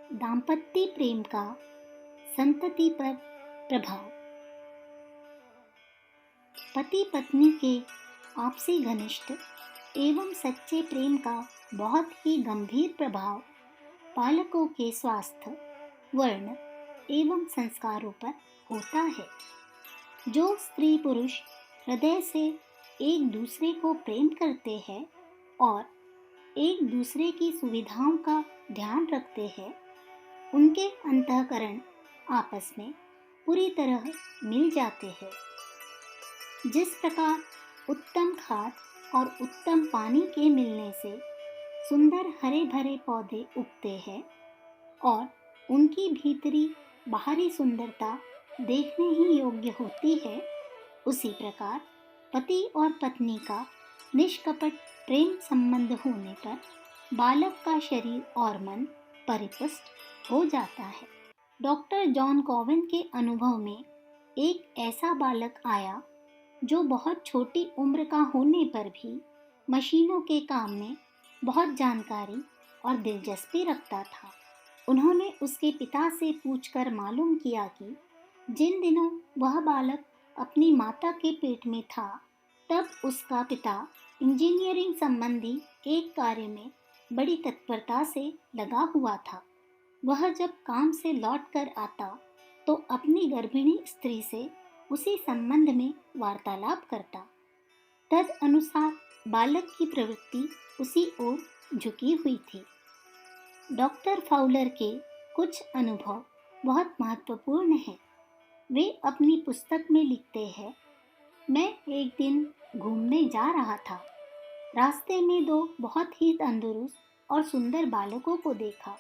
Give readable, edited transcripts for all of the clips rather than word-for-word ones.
दाम्पत्य प्रेम का संतति पर प्रभाव। पति पत्नी के आपसी घनिष्ठ एवं सच्चे प्रेम का बहुत ही गंभीर प्रभाव बालकों के स्वास्थ्य, वर्ण एवं संस्कारों पर होता है। जो स्त्री पुरुष हृदय से एक दूसरे को प्रेम करते हैं और एक दूसरे की सुविधाओं का ध्यान रखते हैं, उनके अंतःकरण आपस में पूरी तरह मिल जाते हैं। जिस प्रकार उत्तम खाद और उत्तम पानी के मिलने से सुंदर हरे भरे पौधे उगते हैं और उनकी भीतरी बाहरी सुंदरता देखने ही योग्य होती है, उसी प्रकार पति और पत्नी का निष्कपट प्रेम संबंध होने पर बालक का शरीर और मन परिपुष्ट हो जाता है। डॉक्टर जॉन कॉविन के अनुभव में एक ऐसा बालक आया जो बहुत छोटी उम्र का होने पर भी मशीनों के काम में बहुत जानकारी और दिलचस्पी रखता था। उन्होंने उसके पिता से पूछकर मालूम किया कि जिन दिनों वह बालक अपनी माता के पेट में था, तब उसका पिता इंजीनियरिंग संबंधी एक कार्य में बड़ी तत्परता से लगा हुआ था। वह जब काम से लौट कर आता तो अपनी गर्भिणी स्त्री से उसी संबंध में वार्तालाप करता। तद अनुसार बालक की प्रवृत्ति उसी ओर झुकी हुई थी। डॉक्टर फाउलर के कुछ अनुभव बहुत महत्वपूर्ण हैं। वे अपनी पुस्तक में लिखते हैं, मैं एक दिन घूमने जा रहा था। रास्ते में दो बहुत ही तंदुरुस्त और सुंदर बालकों को देखा।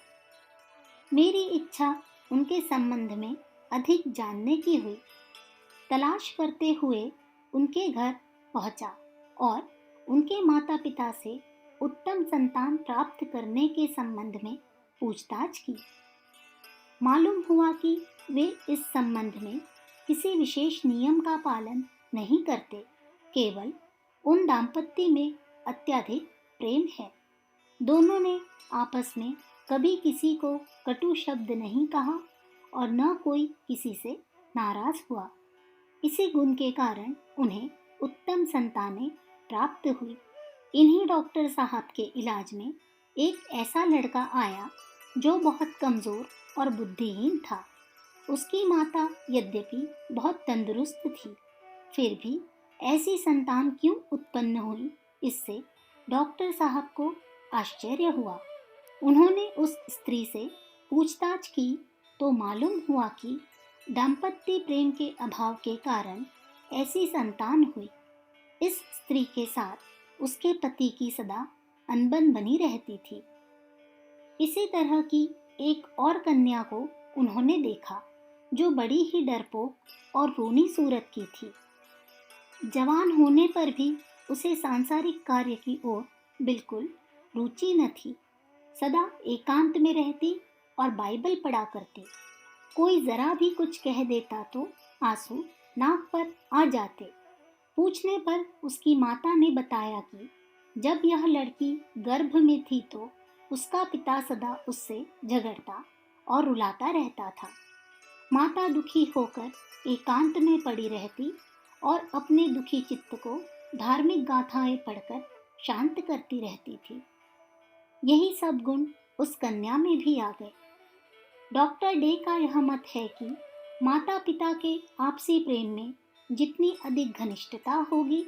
मेरी इच्छा उनके संबंध में अधिक जानने की हुई। तलाश करते हुए उनके घर पहुंचा और उनके माता पिता से उत्तम संतान प्राप्त करने के संबंध में पूछताछ की। मालूम हुआ कि वे इस संबंध में किसी विशेष नियम का पालन नहीं करते, केवल उन दाम्पत्य में अत्यधिक प्रेम है। दोनों ने आपस में कभी किसी को कटु शब्द नहीं कहा और न कोई किसी से नाराज हुआ। इसी गुण के कारण उन्हें उत्तम संतानें प्राप्त हुई। इन्हीं डॉक्टर साहब के इलाज में एक ऐसा लड़का आया जो बहुत कमज़ोर और बुद्धिहीन था। उसकी माता यद्यपि बहुत तंदुरुस्त थी, फिर भी ऐसी संतान क्यों उत्पन्न हुई, इससे डॉक्टर साहब को आश्चर्य हुआ। उन्होंने उस स्त्री से पूछताछ की तो मालूम हुआ कि दाम्पत्य प्रेम के अभाव के कारण ऐसी संतान हुई। इस स्त्री के साथ उसके पति की सदा अनबन बनी रहती थी। इसी तरह की एक और कन्या को उन्होंने देखा जो बड़ी ही डरपोक और रोनी सूरत की थी। जवान होने पर भी उसे सांसारिक कार्य की ओर बिल्कुल रुचि न थी। सदा एकांत में रहती और बाइबल पढ़ा करती। कोई जरा भी कुछ कह देता तो आंसू नाक पर आ जाते। पूछने पर उसकी माता ने बताया कि जब यह लड़की गर्भ में थी तो उसका पिता सदा उससे झगड़ता और रुलाता रहता था। माता दुखी होकर एकांत में पड़ी रहती और अपने दुखी चित्त को धार्मिक गाथाएं पढ़कर शांत करती रहती थी। यही सब गुण उस कन्या में भी आ गए। डॉक्टर डे का यह मत है कि माता पिता के आपसी प्रेम में जितनी अधिक घनिष्ठता होगी,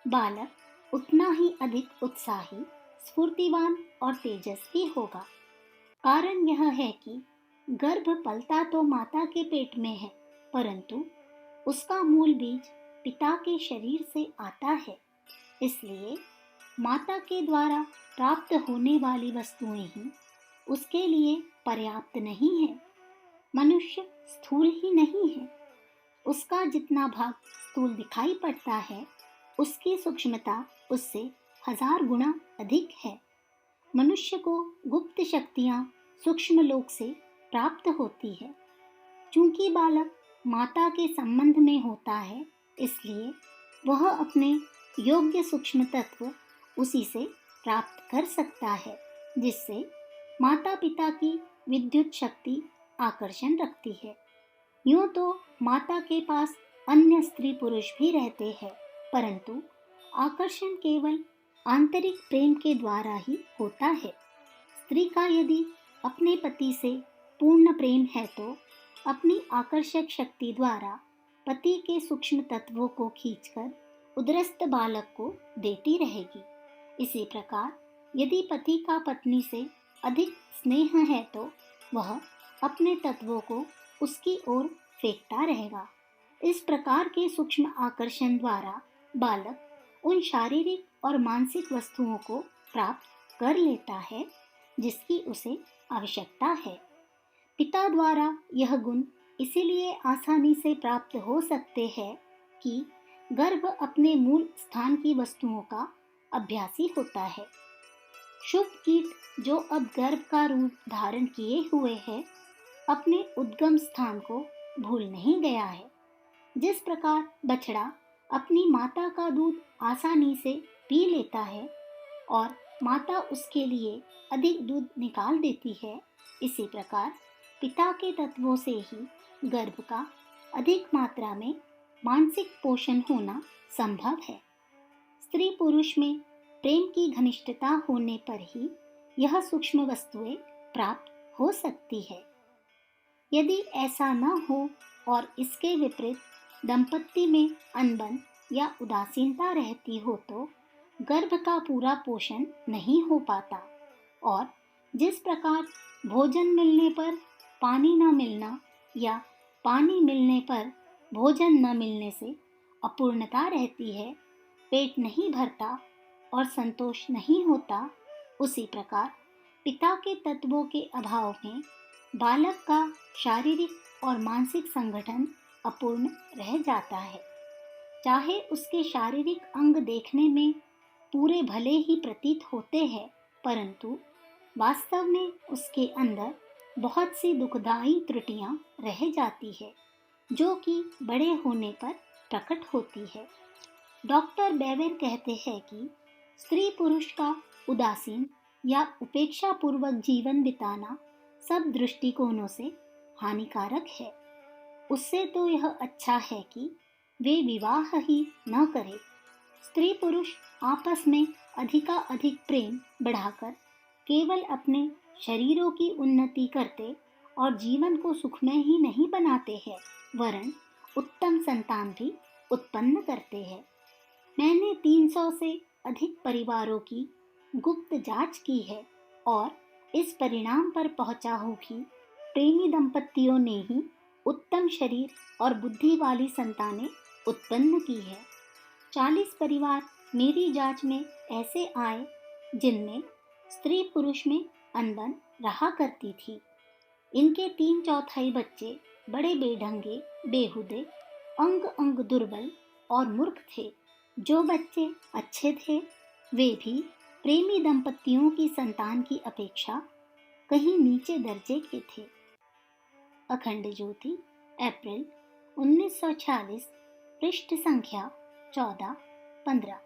बालक उतना ही अधिक उत्साही, स्फूर्तिवान और तेजस्वी होगा। कारण यह है कि गर्भ पलता तो माता के पेट में है, परंतु उसका मूल बीज पिता के शरीर से आता है। इसलिए माता के द्वारा प्राप्त होने वाली वस्तुएं ही उसके लिए पर्याप्त नहीं है। मनुष्य स्थूल ही नहीं है। उसका जितना भाग स्थूल दिखाई पड़ता है, उसकी सूक्ष्मता उससे 1000 गुना अधिक है। मनुष्य को गुप्त शक्तियां सूक्ष्म लोक से प्राप्त होती है। चूंकि बालक माता के संबंध में होता है, इसलिए वह अपने योग्य सूक्ष्म तत्व उसी से प्राप्त कर सकता है, जिससे माता पिता की विद्युत शक्ति आकर्षण रखती है। यूं तो माता के पास अन्य स्त्री पुरुष भी रहते हैं, परंतु आकर्षण केवल आंतरिक प्रेम के द्वारा ही होता है। स्त्री का यदि अपने पति से पूर्ण प्रेम है तो अपनी आकर्षक शक्ति द्वारा पति के सूक्ष्म तत्वों को खींचकर उदरस्थ बालक को देती रहेगी। इसी प्रकार यदि पति का पत्नी से अधिक स्नेह है तो वह अपने तत्वों को उसकी ओर फेंकता रहेगा। इस प्रकार के सूक्ष्म आकर्षण द्वारा बालक उन शारीरिक और मानसिक वस्तुओं को प्राप्त कर लेता है जिसकी उसे आवश्यकता है। पिता द्वारा यह गुण इसीलिए आसानी से प्राप्त हो सकते हैं कि गर्भ अपने मूल स्थान की वस्तुओं का अभ्यासी होता है। शुभ कीट जो अब गर्भ का रूप धारण किए हुए है, अपने उद्गम स्थान को भूल नहीं गया है। जिस प्रकार बछड़ा अपनी माता का दूध आसानी से पी लेता है और माता उसके लिए अधिक दूध निकाल देती है, इसी प्रकार पिता के तत्वों से ही गर्भ का अधिक मात्रा में मानसिक पोषण होना संभव है। स्त्री पुरुष में प्रेम की घनिष्ठता होने पर ही यह सूक्ष्म वस्तुएं प्राप्त हो सकती है। यदि ऐसा न हो और इसके विपरीत दंपत्ति में अनबन या उदासीनता रहती हो तो गर्भ का पूरा पोषण नहीं हो पाता और जिस प्रकार भोजन मिलने पर पानी न मिलना या पानी मिलने पर भोजन न मिलने से अपूर्णता रहती है, पेट नहीं भरता और संतोष नहीं होता, उसी प्रकार पिता के तत्वों के अभाव में बालक का शारीरिक और मानसिक संगठन अपूर्ण रह जाता है। चाहे उसके शारीरिक अंग देखने में पूरे भले ही प्रतीत होते हैं, परंतु वास्तव में उसके अंदर बहुत सी दुखदायी त्रुटियां रह जाती है जो कि बड़े होने पर प्रकट होती है। डॉक्टर बेवेर कहते हैं कि स्त्री पुरुष का उदासीन या उपेक्षा पूर्वक जीवन बिताना सब दृष्टिकोणों से हानिकारक है। उससे तो यह अच्छा है कि वे विवाह ही न करें। स्त्री पुरुष आपस में अधिकाधिक प्रेम बढ़ाकर केवल अपने शरीरों की उन्नति करते और जीवन को सुखमय ही नहीं बनाते हैं, वरन उत्तम संतान भी उत्पन्न करते हैं। मैंने 300 से अधिक परिवारों की गुप्त जांच की है और इस परिणाम पर पहुंचा हूँ कि प्रेमी दंपतियों ने ही उत्तम शरीर और बुद्धि वाली संतानें उत्पन्न की है। 40 परिवार मेरी जांच में ऐसे आए जिनमें स्त्री पुरुष में अनबन रहा करती थी। इनके 3/4 बच्चे बड़े बेढंगे, बेहुदे, अंग अंग दुर्बल और मूर्ख थे। जो बच्चे अच्छे थे वे भी प्रेमी दंपतियों की संतान की अपेक्षा कहीं नीचे दर्जे के थे। अखंड ज्योति, अप्रैल 1946, पृष्ठ संख्या 14-15।